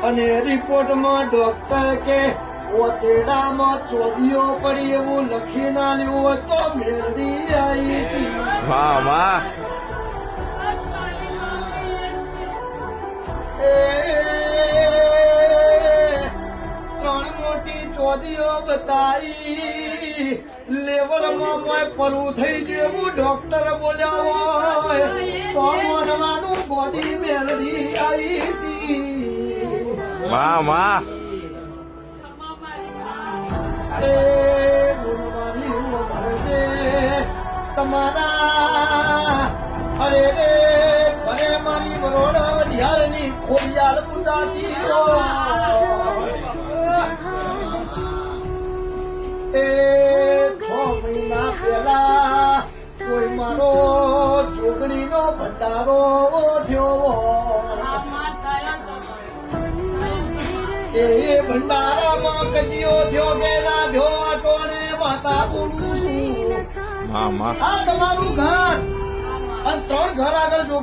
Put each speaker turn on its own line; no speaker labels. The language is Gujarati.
અને રિપોર્ટમાં ડોક્ટર કે ઓતેડામાં ચોદીઓ પડી એવું લખી ના લેવું હોય તો મેળવી આવી હતી.
વાહ વાહ.
ત્રણ મોટી ચોદીઓ બતાવી લેવલમાં મોય પરું થઈ જેવું ડોક્ટર બોલ્યા હોય તો મનવાનું બોડી મેળવી આવી હતી.
વાહ વાહ.
તમારા અરે રે ભલે મારી બરોડા વડિયારની ખોડિયાલ પૂજાતી એ 6 મહિના પહેલા કોઈ મારો જોગણીનો ભંડારો થયો. એ ભંડારામાં કજીઓ થયો કે ના થયો અટોને માતા બોલું છું.
વાહ વાહ.
આ તમારું ઘર અને 3 ઘર આગળ